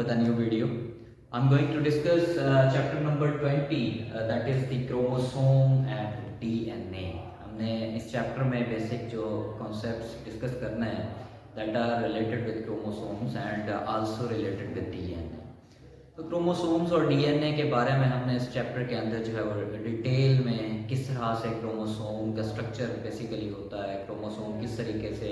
with a new video. I'm going to discuss chapter number 20, that is the chromosome and DNA. हमने इस chapter में basic जो concepts discuss करना है that are related with chromosomes and also related with DNA. तो chromosomes और DNA के बारे में हमने इस चैप्टर के अंदर जो है वो डिटेल में किस तरह से क्रोमोसोम का स्ट्रक्चर बेसिकली होता है, क्रोमोसोम किस तरीके से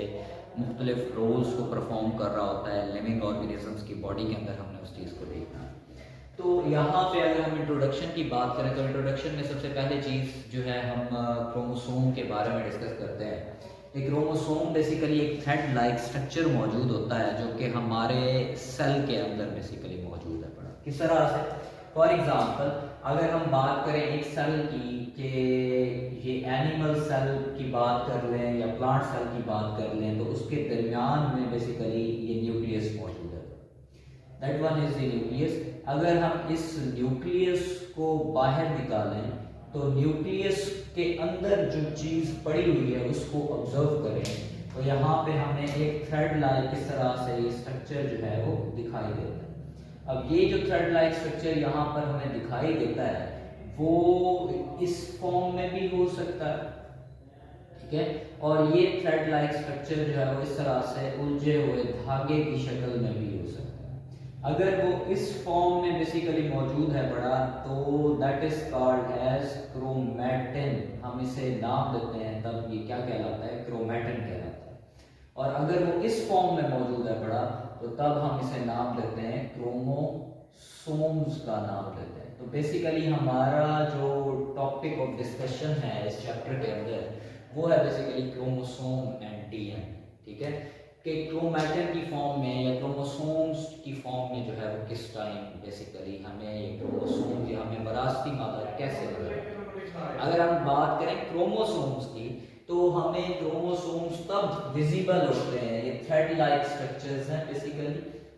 मुख्तलिफ रोल्स को परफॉर्म कर रहा होता है लिविंग ऑर्गेनिजम्स की बॉडी के अंदर, हमने उस चीज़ को देखना। तो यहाँ पे अगर हम इंट्रोडक्शन की बात करें तो इंट्रोडक्शन में सबसे पहले चीज़ जो है हम क्रोमोसोम के बारे में डिस्कस करते हैं। एक क्रोमोसोम बेसिकली एक थ्रेड लाइक स्ट्रक्चर मौजूद होता है जो कि हमारे सेल के अंदर बेसिकली मौजूद है। पड़ा किस तरह से, फॉर एग्जांपल अगर हम बात करें एक सेल की कि ये एनिमल सेल की बात कर लें या प्लांट सेल की बात कर लें, तो उसके दरमियान में बेसिकली ये न्यूक्लियस मौजूद है। That one is the nucleus. अगर हम इस न्यूक्लियस को बाहर निकालें तो न्यूक्लियस के अंदर जो चीज़ पड़ी हुई है उसको ऑब्जर्व करें तो यहाँ पे हमें एक थ्रेड लाइक इस तरह से ये स्ट्रक्चर जो है वो दिखाई देता है। अब ये जो थ्रेड लाइक स्ट्रक्चर यहाँ पर हमें दिखाई देता है वो इस फॉर्म में भी हो सकता है, ठीक है, और ये थ्रेड लाइक स्ट्रक्चर जो है वो इस तरह से उलझे हुए धागे की शक्ल में भी हो सकता है। अगर वो इस फॉर्म में बेसिकली मौजूद है बड़ा, तो that is called as chromatin. हम इसे नाम देते हैं तब ये क्या कहलाता है, क्रोमैटिन कहलाता है। और अगर वो इस फॉर्म में मौजूद है बड़ा, तो तब हम इसे नाम देते हैं क्रोमोसोम्स का नाम देते हैं। तो बेसिकली हमारा जो टॉपिक ऑफ डिस्कशन है इस चैप्टर के अंदर वो है बेसिकली क्रोमोसोम एंड डीएनए, ठीक है, कि क्रोमैटिन की फॉर्म में या क्रोमोसोम्स की फॉर्म में जो है वो किस टाइम बेसिकली हमें ये क्रोमोसोम या हमें वरासती मादा कैसे मिलेगा। अगर हम बात करें क्रोमोसोम्स की तो हमें क्रोमोसोम्स तब विजिबल होते हैं, ये थ्रेड लाइक स्ट्रक्चर्स हैं बेसिकली,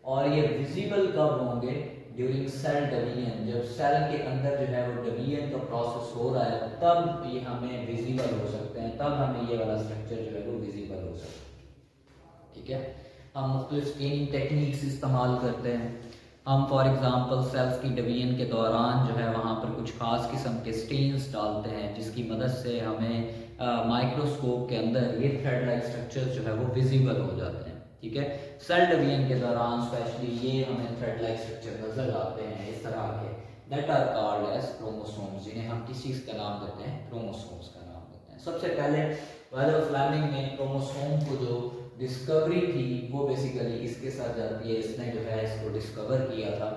और ये विजिबल कब होंगे, ड्यूरिंग सेल डिवीजन। जब सेल के अंदर जो है वो डिवीजन का प्रोसेस हो रहा है तब ये हमें विजिबल हो सकते हैं, तब हमें ये वाला स्ट्रक्चर जो है वो विजिबल हो सकता है, ठीक है। हम मुख्तलिफ स्कैनिंग टेक्निक्स इस्तेमाल करते हैं। हम फॉर एग्जांपल सेल्स की डिवीजन के दौरान जो है वहाँ पर कुछ खास किस्म के स्टेन्स डालते हैं जिसकी मदद से हमें माइक्रोस्कोप के अंदर ये थ्रेड लाइक स्ट्रक्चर्स जो है वो विजिबल हो जाते हैं, ठीक है। सेल डिवीजन के दौरान स्पेशली ये हमें थ्रेड लाइक स्ट्रक्चर नजर आते हैं इस तरह के, that are called as chromosomes, जिन्हें हम किस चीज़ का नाम देते हैं, क्रोमोसोम्स का नाम देते हैं। सबसे पहले वाल्टर फ्लेमिंग ने क्रोमोसोम को जो डिस्कवरी थी वो बेसिकली इसके साथ जाती है, इसने जो है इसको डिस्कवर किया था।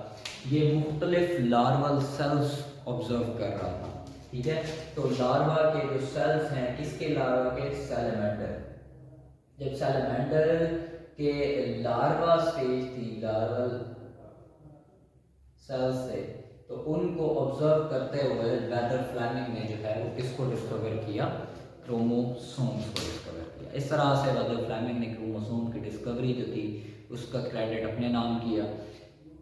ये मुख्तलिफ लार्वल सेल्स ऑब्जर्व कर रहा था, ठीक है। तो लार्वा के जो सेल्स हैं, किसके लार्वा के, सैलमेंडर। जब सैलमेंडर के लार्वा स्टेज थी, लार्वल सेल्स थे, तो उनको ऑब्जर्व करते हुए वाल्टर फ्लेमिंग ने जो है वो किसको डिस्कवर किया, क्रोमोसोम्स को डिस्कवर किया। इस तरह से वाल्टर फ्लेमिंग ने क्रोमोसोम की डिस्कवरी जो थी उसका क्रेडिट अपने नाम किया।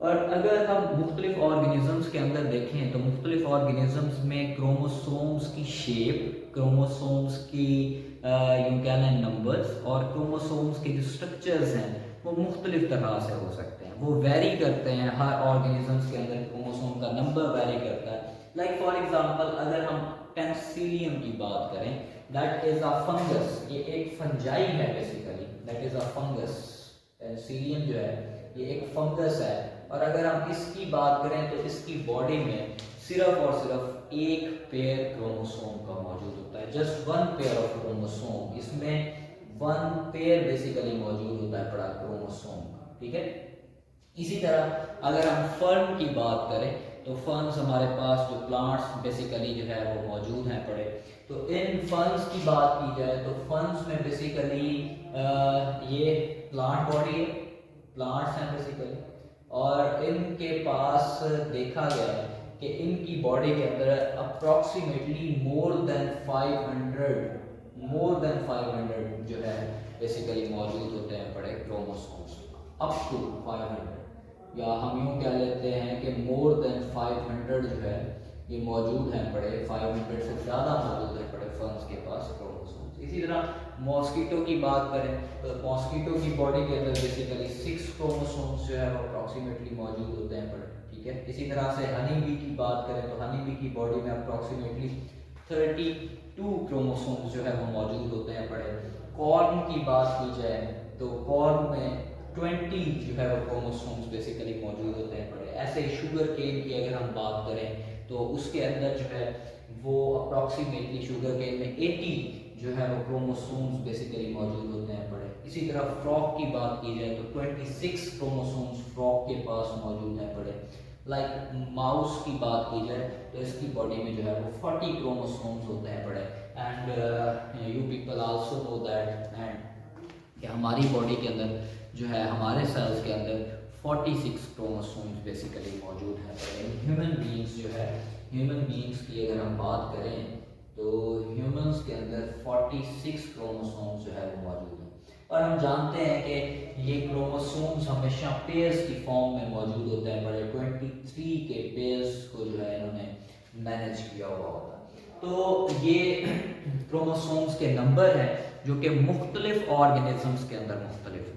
और अगर हम मुख्तलिफ ऑर्गेनिजम्स के अंदर देखें तो मुख्तलिफ ऑर्गेनिजम्स में क्रोमोसोम्स की शेप, क्रोमोसोम्स की यूँ कह लें नंबर्स, और क्रोमोसोम्स के जो स्ट्रक्चर्स हैं वो मुख्तलिफ तरह से हो सकते हैं, वो वेरी करते हैं। हर ऑर्गेनिजम्स के अंदर क्रोमोसोम का नंबर वेरी करता है। लाइक फॉर एग्जांपल अगर हम पेंसिलियम की बात करें, दैट इज अ फंगस, ये एक फंजाई है basically, that is a fungus. Penicillium जो है ये एक फंगस है, और अगर हम इसकी बात करें तो इसकी बॉडी में सिर्फ और सिर्फ एक पेयर क्रोमोसोम का मौजूद होता है, just one pair of chromosome. इसमें वन पेयर बेसिकली मौजूद होता है बड़ा क्रोमोसोम का, ठीक है। इसी तरह अगर हम फर्न की बात करें तो फर्न्स हमारे पास जो प्लांट्स बेसिकली जो है वो मौजूद हैं पड़े, तो इन फर्न्स की बात की जाए तो फर्न्स में बेसिकली ये प्लांट बॉडी है, प्लांट्स हैं बेसिकली, और इनके पास देखा गया है कि इनकी बॉडी के अंदर अप्रॉक्सीमेटली मोर देन 500 जो है बेसिकली मौजूद होते हैं बड़े क्रोमोसोम्स, अप टू 500, या हम यूँ कह लेते हैं कि मोर देन 500 जो है ये मौजूद हैं पड़े, 500 से ज़्यादा मौजूद हैं पड़े फर्न्स के पास क्रोमोसोम्स। इसी तरह मॉस्किटो की बात करें तो मॉस्किटो की बॉडी के अंदर बेसिकली 6 क्रोमोसोम्स जो है वो अप्रॉक्सीमेटली मौजूद होते हैं पड़े, ठीक है। इसी तरह से हनी बी की बात करें तो हनी बी की बॉडी में अप्रॉक्सीमेटली 32 क्रोमोसोम्स जो है वो मौजूद होते हैं पड़े। कॉर्न की बात की जाए तो कॉर्न में 20 जो है वो क्रोमोसोम्स बेसिकली मौजूद होते हैं पड़े। ऐसे शुगर केन की अगर हम बात करें तो उसके अंदर जो है वो अप्रॉक्सीमेटली शुगर केन में 80 जो है वो क्रोमोसोम्स बेसिकली मौजूद होते हैं पड़े। इसी तरह फ्रॉग की बात की जाए तो 26 क्रोमोसोम्स फ्रॉग के पास मौजूद हैं पड़े। लाइक माउस की बात की जाए तो इसकी बॉडी में जो है वो 40 क्रोमोसोम्स होते हैं पड़े। And you people also know that and कि हमारी बॉडी के अंदर जो है हमारे सेल्स के अंदर 46 क्रोमोसोम्स बेसिकली मौजूद हैं पड़े। ह्यूमन बीइंग्स जो है ह्यूमन बीइंग्स की अगर हम बात करें तो ह्यूमंस के अंदर 46 क्रोमोसोम्स जो है वो मौजूद हैं। और हम जानते हैं कि ये क्रोमोसोम्स हमेशा पेयर्स की फॉर्म में मौजूद होते हैं बड़े 23 के पेयर्स को जो है इन्होंने मैनेज किया हुआ होता है। तो ये क्रोमोसोम्स के नंबर हैं जो कि मुख्तलिफ ऑर्गेनिजम्स के अंदर मुख्तलिफ।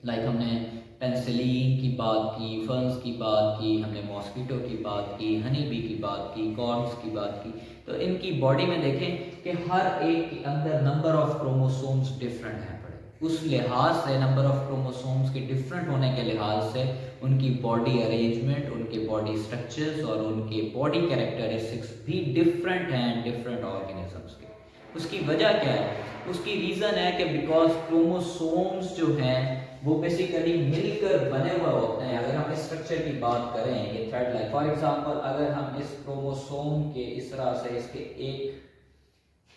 लाइक हमने पेंसिलिन की बात की, फर्न्स की बात की, हमने मॉस्किटो की बात की, हनी बी की बात की, कॉर्न्स की बात की। तो इनकी बॉडी में देखें कि हर एक के अंदर नंबर ऑफ क्रोमोसोम्स डिफरेंट हैं पड़े। उस लिहाज से नंबर ऑफ क्रोमोसोम्स के डिफरेंट होने के लिहाज से उनकी बॉडी अरेंजमेंट, उनके बॉडी स्ट्रक्चर्स और उनके बॉडी कैरेक्टरिस्टिक्स भी डिफरेंट हैं डिफरेंट ऑर्गेनिजम्स के। उसकी वजह क्या है? उसकी रीज़न है कि बिकॉज क्रोमोसोम्स जो हैं वो बेसिकली मिलकर बने हुए होते हैं। अगर हम इस स्ट्रक्चर की बात करें, ये थ्रेड लाइक फॉर एग्जांपल अगर हम इस क्रोमोसोम के इस तरह से इसके एक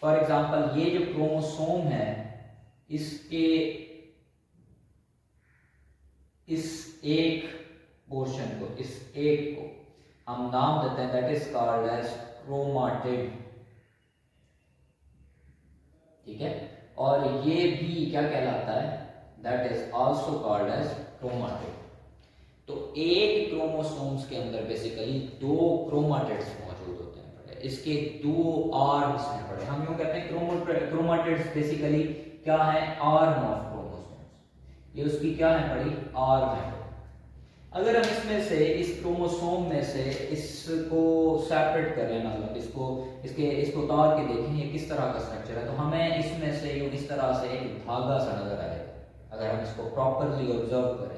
फॉर एग्जांपल ये जो क्रोमोसोम है इसके इस एक पोर्शन को, इस एक को हम नाम देते हैं that is called as chromatid, ठीक है। और ये भी क्या कहलाता है? That is also called as chromatid. तो एक क्रोमोसोम्स के अंदर बेसिकली 2 क्रोमाटिड्स मौजूद होते हैं। इसके 2 आर्म्स हैं पड़े। हम यूं कहते हैं क्रोमाटिड्स बेसिकली क्या है? Arm of chromosomes. ये उसकी क्या है पड़ी? आर्म है। अगर हम इसमें से इस क्रोमोसोम में से इसको सेपरेट करें, मतलब इसको उतार के देखें ये किस तरह का स्ट्रक्चर है, तो हमें इसमें से इस तरह से एक धागा सा नजर आएगा। अगर हम इसको प्रॉपरली ऑब्जर्व करें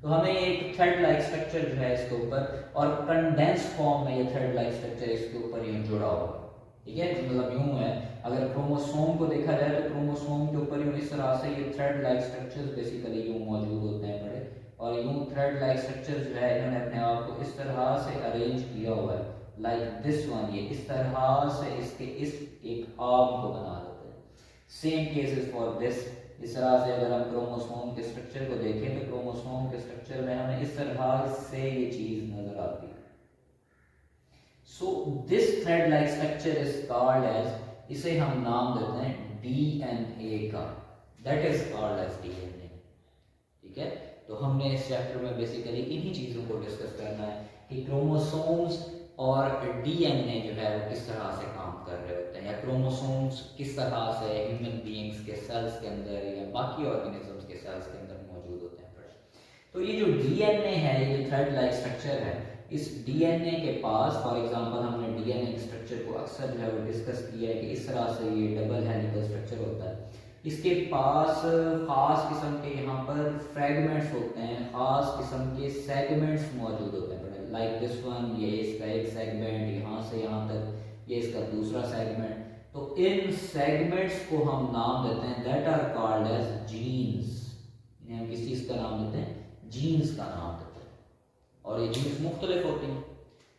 तो हमें एक थ्रेड लाइक स्ट्रक्चर जो है इसके ऊपर, और कंडेंस फॉर्म में ये थ्रेड लाइक स्ट्रक्चर इसके ऊपर यूं जुड़ा हुआ है, ठीक है। मतलब यूं है, अगर क्रोमोसोम को देखा जाए तो क्रोमोसोम के ऊपर यूं इस तरह से ये थ्रेड लाइक स्ट्रक्चर्स बेसिकली यूं मौजूद होते हैं बड़े। और यूं थ्रेड लाइक स्ट्रक्चर जो है इन्होंने अपने आप को इस तरह से अरेंज किया हुआ है लाइक दिस वन। ये इस तरह से इसके इस एक आर्म को बना देते हैं। Same cases for this. इस तरह से अगर हम क्रोमोसोम के स्ट्रक्चर को देखें तो क्रोमोसोम के स्ट्रक्चर में हमें इस तरह से ये चीज नजर आती है। So this thread like structure is called as, इसे हम नाम देते हैं डीएनए का, that is called as DNA, ठीक है। तो हमने इस चैप्टर में बेसिकली इन्हीं चीज़ों को डिस्कस करना है कि क्रोमोसोम्स और डीएनए जो है वो किस तरह से काम कर रहे होते हैं, या क्रोमोसोम्स किस तरह से ह्यूमन बीइंग्स के सेल्स के अंदर या बाकी ऑर्गेनिजम्स के सेल्स के अंदर मौजूद होते हैं। तो ये जो डीएनए है, ये थ्रेड लाइक स्ट्रक्चर है, इस डीएनए के पास फॉर एग्जांपल हमने डीएनए के स्ट्रक्चर को अक्सर जो है वो डिस्कस किया है कि इस तरह से ये डबल हेलिकल स्ट्रक्चर होता है। इसके पास खास किस्म के यहाँ पर फ्रेगमेंट्स होते हैं, खास किस्म के सेगमेंट्स मौजूद होते हैं लाइक दिस वन। ये इसका एक सेगमेंट, यहाँ से यहाँ तक ये इसका दूसरा सेगमेंट। तो इन सेगमेंट्स को हम नाम देते हैं that are called as genes. इन्हें हम किस चीज़ का नाम देते हैं? जीन्स का नाम देते हैं। और ये जीन्स मुख्तलिफ होती हैं।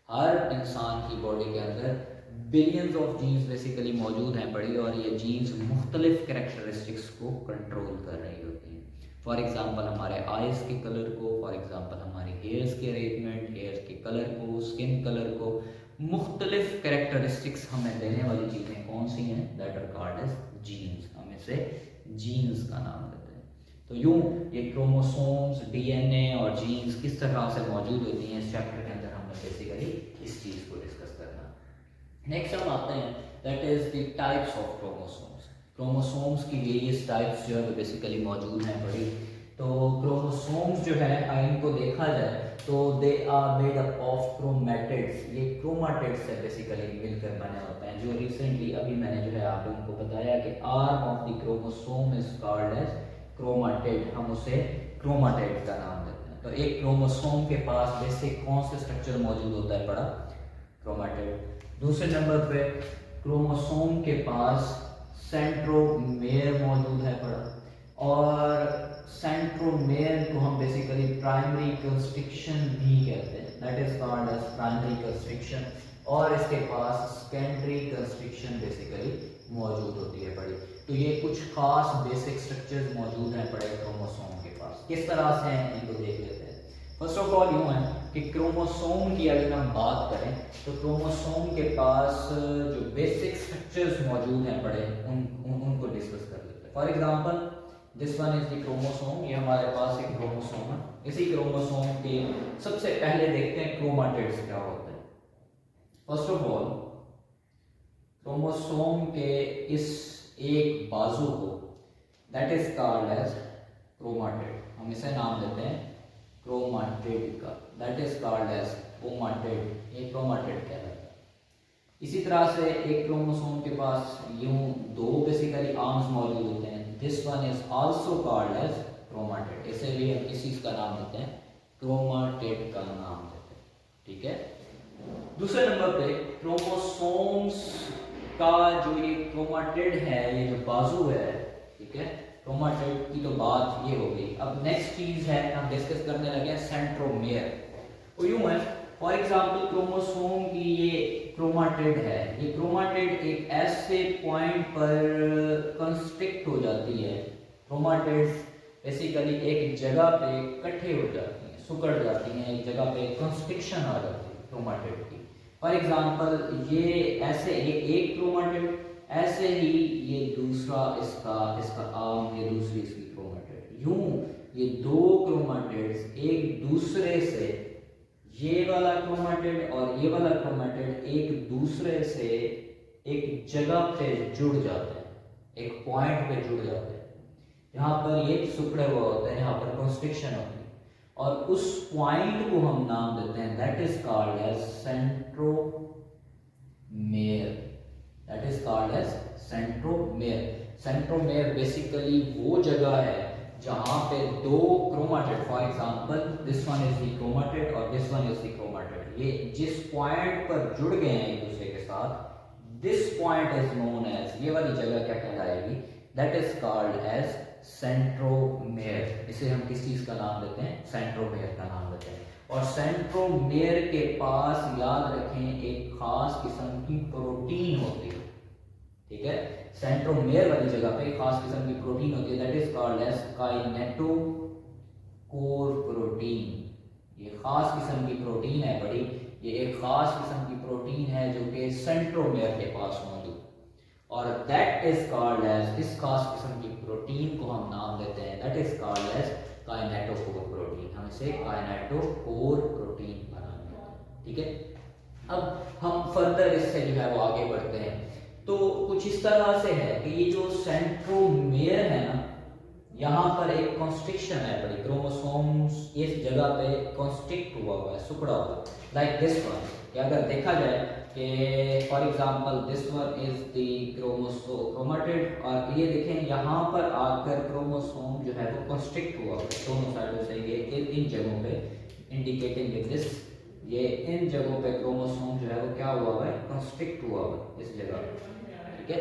हर इंसान की बॉडी के अंदर बिलियंस ऑफ जीन्स बेसिकली मौजूद हैं पड़ी, और ये जीन्स मुख्तलिफ कैरेक्टरिस्टिक्स को कंट्रोल कर रही होती हैं। फॉर एग्जांपल हमारे आइज़ के कलर को, फॉर एग्जांपल हमारे हेयर्स के अरेंजमेंट, हेयर्स के कलर को, स्किन कलर को, मुख्तलिफ कैरेक्टरिस्टिक्स हमें देने वाली चीज़ें कौन सी हैं? That are called as genes. हम इसे जीन्स का नाम देते हैं। तो यूँ ये क्रोमोसोम्स, डीएनए और जीन्स किस तरह से मौजूद होती हैं इस चैप्टर के अंदर हमने बेसिकली इस चीज़ को डिस्कस करना। नेक्स्ट हम आते हैं that is the types of chromosomes. Chromosomes की वेरियस टाइप्स जो है वो बेसिकली मौजूद हैं बड़ी। तो क्रोमोसोम्स जो है इनको देखा जाए तो they are made up of chromatids. ये क्रोमाटिड्स से बेसिकली मिलकर बने होते हैं। जो रिसेंटली अभी मैंने जो है आप लोगों को बताया कि arm of the chromosome is called as chromatid, हम उसे क्रोमाटिड का नाम देते हैं। तो एक क्रोमोसोम के पास बेसिक कौन से स्ट्रक्चर मौजूद होता है बड़ा? क्रोमाटिड। दूसरे नंबर पे क्रोमोसोम के पास सेंट्रोमेयर मौजूद है बड़ा, और सेंट्रोमेयर को हम बेसिकली प्राइमरी कंस्ट्रिक्शन भी कहते हैं, that is called as primary constriction. और इसके पास सेकेंडरी कंस्ट्रिक्शन बेसिकली मौजूद होती है बड़ी। तो ये कुछ खास बेसिक स्ट्रक्चर्स मौजूद हैं बड़े क्रोमोसोम के पास। किस तरह से हैं इनको देख लेते हैं। फर्स्ट ऑफ ऑल यूँ है कि क्रोमोसोम की अगर हम बात करें तो क्रोमोसोम के पास जो बेसिक स्ट्रक्चर्स मौजूद हैं बड़े उनको डिस्कस कर लेते हैं। For example this one is the chromosome, ये हमारे पास एक क्रोमोसोम है। इसी क्रोमोसोम के सबसे पहले देखते हैं क्रोमाटिड्स क्या होते हैं। फर्स्ट ऑफ ऑल क्रोमोसोम के इस एक बाजू को that is called as chromatid, हम इसे नाम देते हैं क्रोमाटिड का, that is called as chromatid. ये क्रोमाटिड कहलाता है। इसी तरह से एक क्रोमोसोम के पास यूं दो बेसिकली आर्म्स मौजूद होते हैं। This one is also called as chromatid. इसे भी हम किस चीज का नाम देते हैं? क्रोमाटिड का नाम देते हैं। ठीक है। दूसरे नंबर पे क्रोमोसोम्स का जो ये क्रोमाटिड है, ये जो बाजू है, ठीक है, क्रोमाटिड की तो बात ये हो गई। अब नेक्स्ट चीज है हम डिस्कस करने लगे हैं सेंट्रोमेयर। तो यूं है फॉर एग्जांपल क्रोमोसोम की ये क्रोमाटिड है, ये क्रोमाटिड एक ऐसे पॉइंट पर कंस्ट्रिक्ट हो जाती है। क्रोमाटिड्स बेसिकली एक जगह पे इकट्ठे हो जाती हैं, सिकुड़ जाती हैं, एक जगह पे कंस्ट्रिक्शन आ जाती है क्रोमाटिड की। फॉर एग्जांपल ये ऐसे, ये एक क्रोमाटिड, ऐसे ही ये दूसरा इसका आर्म, ये दूसरी इसकी क्रोमाटिड। यूं ये दो क्रोमाटिड्स एक दूसरे से, ये वाला क्रोमाटिड और ये वाला क्रोमाटिड एक दूसरे से एक जगह पे जुड़ जाते हैं, एक पॉइंट पे जुड़ जाते हैं। यहाँ पर ये सिकुड़े हुए होते हैं, यहाँ पर कंस्ट्रिक्शन होती है, और उस पॉइंट को हम नाम देते हैं that is called as centromere, that is called as centromere. Centromere basically वो जगह है जहां पे दो chromatid, for example this one is the chromatid और this one is the chromatid, ये जिस पॉइंट पर जुड़ गए हैं एक दूसरे के साथ, this point is known as, ये वाली जगह क्या कहलाएगी? That is called as centromere. इसे हम किस चीज का नाम देते हैं? सेंट्रोमेयर का नाम देते हैं। और सेंट्रोमेयर के पास याद रखें एक खास किस्म की प्रोटीन होती है। ठीक है, सेंट्रोमेयर वाली जगह पे खास किस्म की प्रोटीन होती है that is called as kinetochore protein. ये खास किस्म की प्रोटीन है बड़ी, ये एक खास किस्म की प्रोटीन है जो कि सेंट्रोमेयर के पास मौजूद, और दैट इज कॉल्ड एज, इस खास किस्म की प्रोटीन को हम नाम देते हैं that is called as kinetochore protein. हम इसे काइनेटोकोर प्रोटीन बनाएंगे। ठीक है, अब हम फर्दर इससे जो है वो आगे बढ़ते हैं। तो कुछ इस तरह से है कि ये जो सेंट्रोमेयर है ना, यहाँ पर एक कॉन्स्ट्रिक्शन है बड़ी, क्रोमोसोम्स इस जगह पे कॉन्स्ट्रिक्ट हुआ है, सिकुड़ा हुआ, लाइक दिस वन। कि अगर देखा जाए कि for example this one is the chromatid, और ये देखें यहाँ पर आकर क्रोमोसोम जो है वो कॉन्स्ट्रिक्ट हुआ है दोनों साइडों से, ये इन जगहों पे इंडिकेटिंग विद दिस, ये इन जगहों पे क्रोमोसोम जो है वो क्या हुआ है? कॉन्स्ट्रिक्ट हुआ है इस जगह, ठीक है,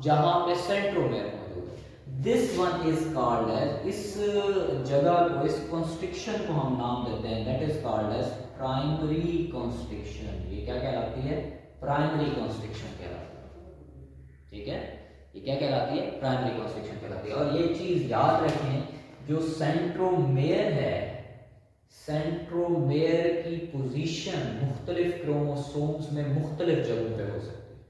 जहां पे सेंट्रोमेयर मौजूद है। This one is called as, इस जगह को, इस कॉन्स्ट्रिक्शन को हम नाम देते हैं that is called as primary constriction. ये क्या कहलाती है? प्राइमरी कॉन्स्ट्रिक्शन कहलाती है। ठीक है, ये क्या कहलाती है? प्राइमरी कॉन्स्ट्रिक्शन कहलाती है। और ये चीज याद रखें, जो सेंट्रोमेयर है, सेंट्रोमेयर की पोजीशन मुख्तलिफ क्रोमोसोम्स में मुख्तलिफ जगहों पे हो सकती है।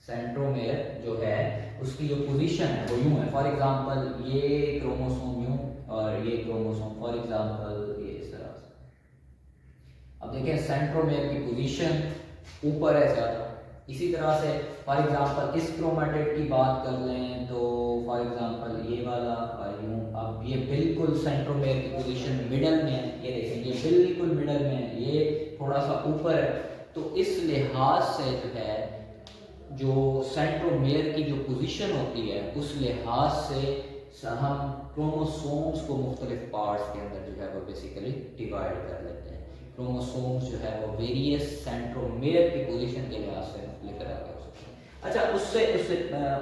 सेंट्रोमेयर जो है उसकी जो पोजीशन है वो यूं है, फॉर एग्जांपल ये क्रोमोसोम यूं और ये क्रोमोसोम फॉर एग्जांपल ये इस तरह से, अब देखें सेंट्रोमेयर की पोजीशन ऊपर है ज़्यादा। इसी तरह से फॉर एग्जांपल इस क्रोमेटिड की बात कर लें तो फॉर एग्जांपल ये वाला यूँ, अब ये बिल्कुल सेंट्रोमेयर की पोजीशन मिडल में है, ये देखें ये बिल्कुल मिडल में है, ये थोड़ा सा ऊपर है। तो इस लिहाज से जो है जो सेंट्रोमेयर की जो पोजीशन होती है उस लिहाज से हम क्रोमोसोम्स को मुख्तलिफ पार्ट्स के अंदर जो है वो बेसिकली डिवाइड कर लेते हैं। क्रोमोसोम्स जो है वो वेरियस सेंट्रोमेयर की पोजीशन के लिहाज से मुख्तलिफ तरह के हो सकते हैं। अच्छा उससे उससे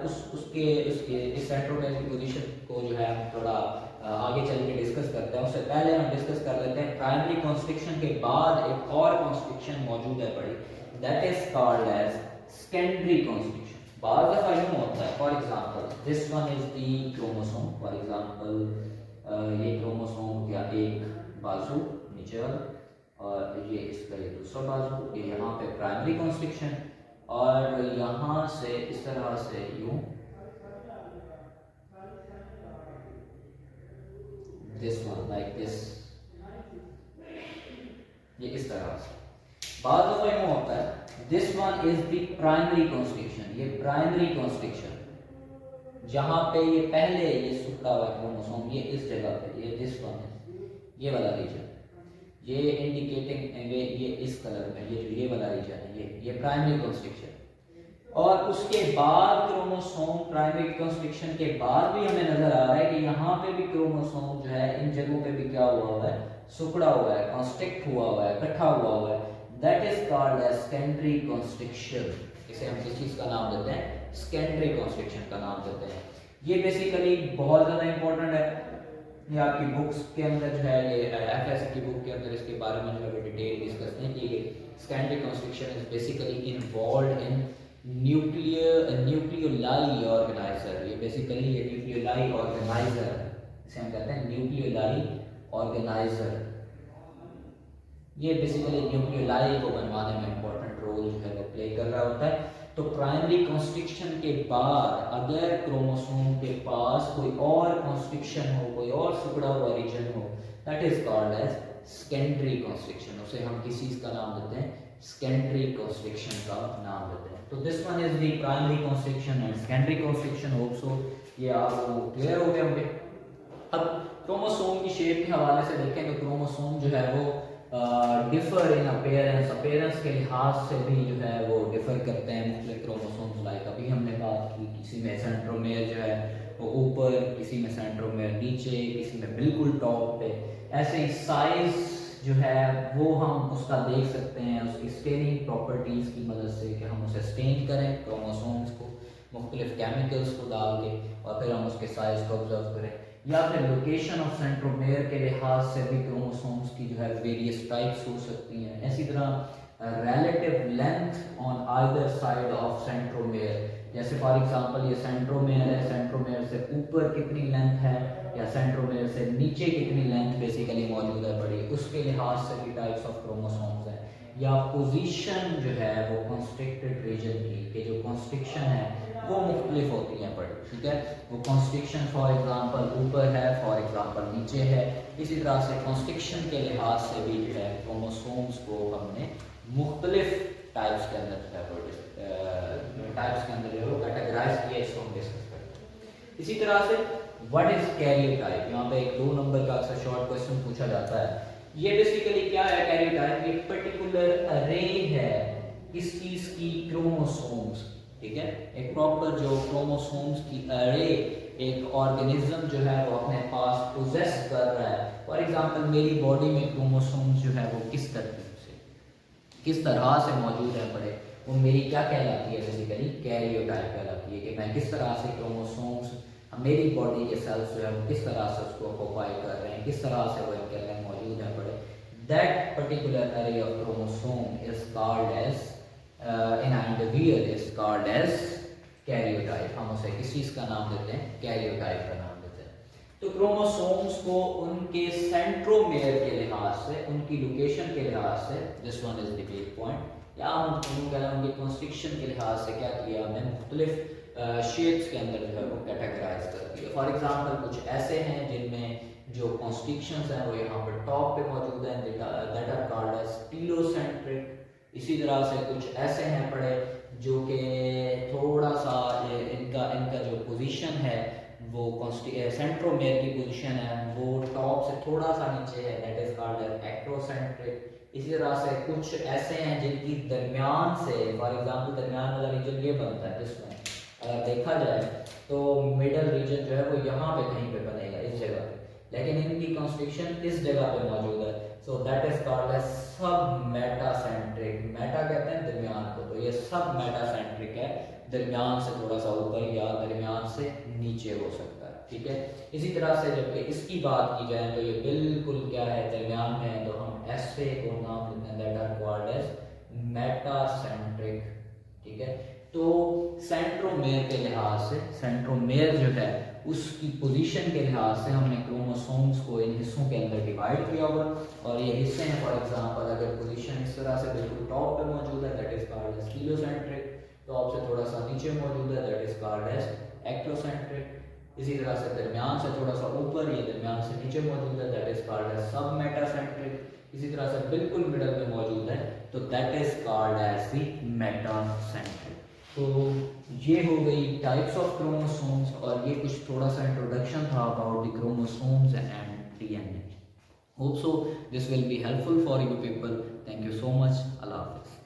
उसके उसके इस सेंट्रोमेयर की पोजीशन को जो है हम थोड़ा आगे चल के डिस्कस करते हैं। उससे पहले हम डिस्कस कर लेते हैं प्राइमरी कॉन्स्ट्रिक्शन के बाद एक और कॉन्स्ट्रिक्शन मौजूद है बड़ी, that is called as secondary constriction. बार दफा यूँ होता है, for example this one is the chromosome, for example ये क्रोमोसोम या एक बाजू नीचे और ये इसका ये दूसरा बाजू, ये यहाँ पे प्राइमरी कॉन्स्ट्रिक्शन और यहाँ से इस तरह से यूँ दिस वन लाइक दिस, ये इस तरह से। बाद दफा यूँ होता है this one is the primary constriction, ये प्राइमरी कॉन्स्ट्रिक्शन जहाँ पे ये पहले ये सुखा हुआ क्रोमोसोम ये इस जगह पे, ये दिस वन है, ये वाला रीजन, ये इंडिकेटिंग ये इस कलर में ये जो ये वाला रीजन है ये प्राइमरी कॉन्स्ट्रिक्शन। और उसके बाद क्रोमोसोम प्राइमरी कॉन्स्ट्रिक्शन के बाद भी हमें नजर आ रहा है कि यहाँ पे भी क्रोमोसोम जो है इन जगहों पे भी क्या हुआ है, सुखड़ा हुआ है, कॉन्स्ट्रिक्ट हुआ है, इकट्ठा हुआ है। That is called as secondary constriction. इसे हम किस चीज का नाम देते हैं, सेकेंडरी कॉन्स्ट्रिक्शन का नाम देते हैं। ये बेसिकली बहुत ज्यादा इंपॉर्टेंट है, ये आपकी बुक्स के अंदर जो है ये एफएससी की बुक के अंदर इसके बारे में जो है डिटेल डिस्कस नहीं की गई। Secondary constriction is basically involved in nucleoli organiser. ये बेसिकली ये न्यूक्लियोलाई ऑर्गेनाइजर, इसे हम कहते हैं न्यूक्लियोलाई ऑर्गेनाइजर। ये बेसिकली न्यूक्लियोलाई को बनवाने में इंपॉर्टेंट रोल जो है वो प्ले कर रहा होता है। तो प्राइमरी कॉन्स्ट्रिक्शन के बाद अगर क्रोमोसोम के पास कोई और कॉन्स्ट्रिक्शन हो, कोई और सुखड़ा हुआ रीजन हो, that is called as secondary constriction. उसे हम किस चीज का नाम देते हैं, सेकेंडरी कॉन्स्ट्रिक्शन का नाम देते हैं। तो this one is the primary constriction and secondary constriction. Hope so ये आपको क्लियर हो गए होंगे। अब क्रोमोसोम की शेप के हवाले से देखें तो क्रोमोसोम जो है वो डिफर इन अपीयरेंस, अपीयरेंस के लिहाज से भी जो है वो डिफर करते हैं मुख्तलिफ क्रोमोसोम्स। लाइक अभी हमने बात की किसी में सेंट्रोमेयर जो है वो ऊपर, किसी में सेंट्रोमेयर नीचे, किसी में बिल्कुल टॉप पे। ऐसे ही साइज जो है वो हम उसका देख सकते हैं उसकी स्टेनिंग प्रॉपर्टीज़ की मदद से कि हम उसे स्टेन करें क्रोमोसोम्स को मुख्तलिफ केमिकल्स को डाल के और फिर हम उसके साइज को ऑब्जर्व करें। या फिर लोकेशन ऑफ सेंट्रोमेयर के लिहाज से भी क्रोमोसोम्स की जो है वेरियस टाइप्स हो सकती हैं। इसी तरह relative length on either side of centromere, जैसे फॉर एग्जांपल ये सेंट्रोमेयर है, सेंट्रोमेयर से ऊपर कितनी लेंथ है या सेंट्रोमेयर से नीचे कितनी लेंथ बेसिकली मौजूद है बड़ी, उसके लिहाज से भी टाइप्स ऑफ क्रोमोसोम्स हैं। या पोजीशन जो है वो कॉन्स्ट्रिक्टेड रीजन की कि जो कॉन्स्ट्रिक्शन है वो मुख्तलिफ होती हैं बड़ी, ठीक है। वो कॉन्स्ट्रिक्शन फॉर एग्जांपल ऊपर है, फॉर एग्जांपल नीचे है। इसी तरह से कॉन्स्ट्रिक्शन के लिहाज से भी जो है क्रोमोसोम्स को हमने मुख्तलिफ टाइप्स के अंदर जो है वो टाइप्स के अंदर जो है वो कैटेगराइज किया, इसको हम डिस्कस करते हैं। इसी तरह से व्हाट इज कैरियोटाइप, यहाँ पे एक 2 नंबर का अक्सर शॉर्ट क्वेश्चन पूछा जाता है। ये बेसिकली क्या है कैरियोटाइप, एक पर्टिकुलर अरे है किस चीज की, क्रोमोसोम्स, ठीक है। एक प्रॉपर जो क्रोमोसोम्स की अरे एक ऑर्गेनिज्म जो है वो अपने पास पोजेस कर रहा है। फॉर एग्जांपल मेरी बॉडी में क्रोमोसोम्स जो है वो किस तरह से मौजूद है बड़े, वो मेरी क्या कहलाती है, बेसिकली कैरियोटाइप कहलाती है कि मैं किस तरह से क्रोमोसोम्स मेरी बॉडी के सेल्स जो है वो किस तरह से उसको ऑक्यूपाई कर रहे हैं, किस तरह से वो इनके अंदर मौजूद है बड़े। That particular array of chromosome is called as in an individual is called as karyotype। हम उसे किस चीज का नाम देते हैं, कैरियोटाइप का नाम देते हैं। तो क्रोमोसोम्स को उनके सेंट्रोमेयर के लिहाज से, उनकी लोकेशन के लिहाज से, this one is the big point, या हम उनके कॉन्स्ट्रिक्शन के लिहाज से क्या किया हमने, मुख्तलिफ शेप्स के अंदर जो है वो कैटेगराइज कर दिया। फॉर एग्जांपल कुछ ऐसे हैं जिनमें जो कॉन्स्टिट्यूशंस हैं वो यहाँ पर टॉप पे मौजूद हैं, that are called as telocentric. इसी तरह से कुछ ऐसे हैं पड़े जो कि थोड़ा सा इनका इनका जो पोजीशन है वो सेंट्रोमेयर की पोजीशन है वो टॉप से थोड़ा सा नीचे है, दैट इज कॉल्ड एज एक्ट्रोसेंट्रिक। इसी तरह से कुछ ऐसे हैं जिनकी दरमियान से, फॉर एग्जांपल दरमियान वाला रीजन ये बनता है, जिसमें अगर देखा जाए तो मिडल रीजन जो है वो यहाँ पे कहीं पे बनेगा, इस जगह पे, लेकिन इनकी कॉन्स्टिट्यूशन इस जगह पे मौजूद है, so that is called as sub metacentric. Meta कहते हैं दरमियान को, तो ये सब मेटासेंट्रिक है, दरमियान से थोड़ा सा ऊपर या दरमियान से नीचे हो सकता है, ठीक है। इसी तरह से जबकि इसकी बात की जाए तो ये बिल्कुल क्या है, दरमियान में है, तो हम ऐसे को नाम लेते हैं, that are called as metacentric, ठीक है। तो सेंट्रोमेयर के लिहाज से, सेंट्रोमेयर जो है उसकी पोजीशन के लिहाज से हमने क्रोमोसोम्स को इन हिस्सों के अंदर डिवाइड किया हुआ, और ये हिस्से हैं, फॉर एग्जांपल अगर पोजीशन इस तरह से बिल्कुल टॉप पे मौजूद है, that is called as telocentric, top से थोड़ा सा नीचे मौजूद है, that is called as acrocentric. इसी तरह से दरमियान से थोड़ा सा ऊपर, ये दरमियान से नीचे मौजूद है, that is called as sub metacentric. इसी तरह से बिल्कुल मिडल में मौजूद है, तो that is called as the metacentric. तो ये हो गई टाइप्स ऑफ क्रोमोसोम्स, और ये कुछ थोड़ा सा इंट्रोडक्शन था about the chromosomes and DNA. Hope so this will be helpful for you people. Thank you so much. अल्लाह हाफिज़।